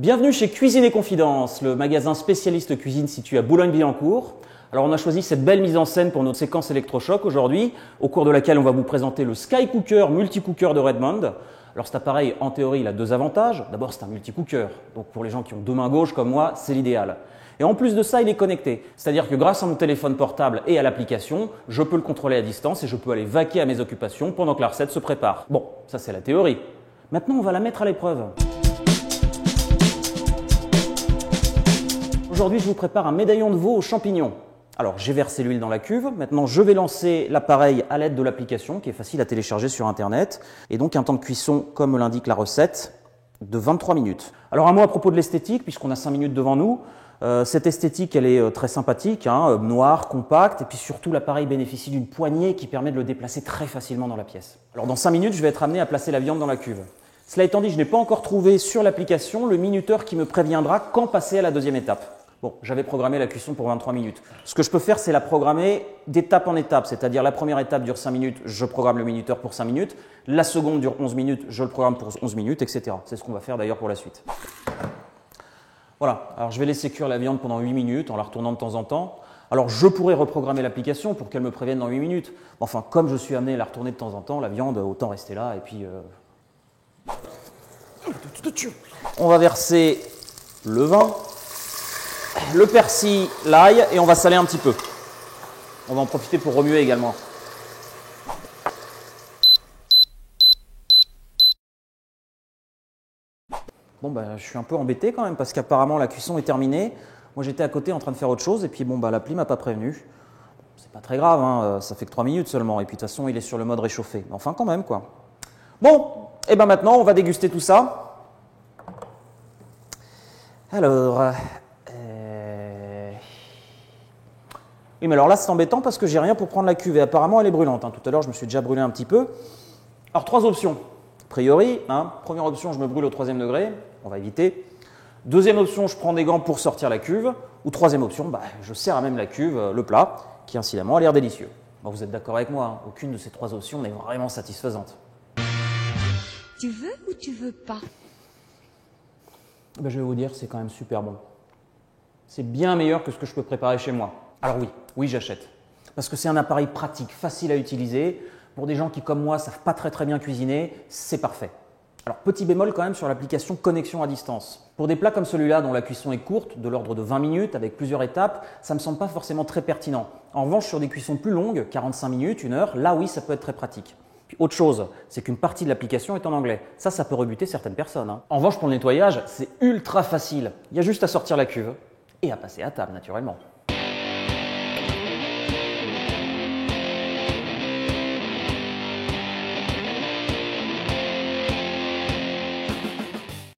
Bienvenue chez Cuisine et Confidence, le magasin spécialiste cuisine situé à Boulogne-Billancourt. Alors on a choisi cette belle mise en scène pour notre séquence électrochoc aujourd'hui, au cours de laquelle on va vous présenter le Sky Cooker multi-cooker de Redmond. Alors cet appareil, en théorie, il a deux avantages. D'abord, c'est un multi-cooker, donc pour les gens qui ont deux mains gauches comme moi, c'est l'idéal. Et en plus de ça, il est connecté. C'est-à-dire que grâce à mon téléphone portable et à l'application, je peux le contrôler à distance et je peux aller vaquer à mes occupations pendant que la recette se prépare. Bon, ça c'est la théorie. Maintenant, on va la mettre à l'épreuve. Aujourd'hui, je vous prépare un médaillon de veau aux champignons. Alors, j'ai versé l'huile dans la cuve. Maintenant, je vais lancer l'appareil à l'aide de l'application qui est facile à télécharger sur Internet. Et donc, un temps de cuisson, comme l'indique la recette, de 23 minutes. Alors, un mot à propos de l'esthétique, puisqu'on a 5 minutes devant nous. Cette esthétique, elle est très sympathique, noire, compacte, et puis surtout, l'appareil bénéficie d'une poignée qui permet de le déplacer très facilement dans la pièce. Alors, dans 5 minutes, je vais être amené à placer la viande dans la cuve. Cela étant dit, je n'ai pas encore trouvé sur l'application le minuteur qui me préviendra quand passer à la deuxième étape. Bon, j'avais programmé la cuisson pour 23 minutes. Ce que je peux faire, c'est la programmer d'étape en étape. C'est-à-dire la première étape dure 5 minutes, je programme le minuteur pour 5 minutes. La seconde dure 11 minutes, je le programme pour 11 minutes, etc. C'est ce qu'on va faire d'ailleurs pour la suite. Voilà, alors je vais laisser cuire la viande pendant 8 minutes en la retournant de temps en temps. Alors je pourrais reprogrammer l'application pour qu'elle me prévienne dans 8 minutes. Enfin, comme je suis amené à la retourner de temps en temps, la viande, autant rester là et puis... On va verser le vin, le persil, l'ail et on va saler un petit peu. On va en profiter pour remuer également. Bon, je suis un peu embêté quand même parce qu'apparemment la cuisson est terminée. Moi j'étais à côté en train de faire autre chose et puis l'appli m'a pas prévenu. C'est pas très grave, ça fait que 3 minutes seulement et puis de toute façon il est sur le mode réchauffé. Mais enfin quand même quoi. Bon, et maintenant on va déguster tout ça. Alors... Oui, mais alors là, c'est embêtant parce que j'ai rien pour prendre la cuve et apparemment, elle est brûlante. Tout à l'heure, je me suis déjà brûlé un petit peu. Alors, 3 options. A priori, première option, je me brûle au 3e degré. On va éviter. Deuxième option, je prends des gants pour sortir la cuve. Ou troisième option, je serre à même la cuve, le plat, qui incidemment a l'air délicieux. Bon, vous êtes d'accord avec moi, aucune de ces 3 options n'est vraiment satisfaisante. Tu veux ou tu veux pas? Je vais vous dire, c'est quand même super bon. C'est bien meilleur que ce que je peux préparer chez moi. Alors oui, j'achète. Parce que c'est un appareil pratique, facile à utiliser. Pour des gens qui, comme moi, ne savent pas très bien cuisiner, c'est parfait. Alors, petit bémol quand même sur l'application connexion à distance. Pour des plats comme celui-là, dont la cuisson est courte, de l'ordre de 20 minutes, avec plusieurs étapes, ça ne me semble pas forcément très pertinent. En revanche, sur des cuissons plus longues, 45 minutes, 1 heure, là oui, ça peut être très pratique. Puis autre chose, c'est qu'une partie de l'application est en anglais. Ça peut rebuter certaines personnes. En revanche, pour le nettoyage, c'est ultra facile. Il y a juste à sortir la cuve et à passer à table, naturellement.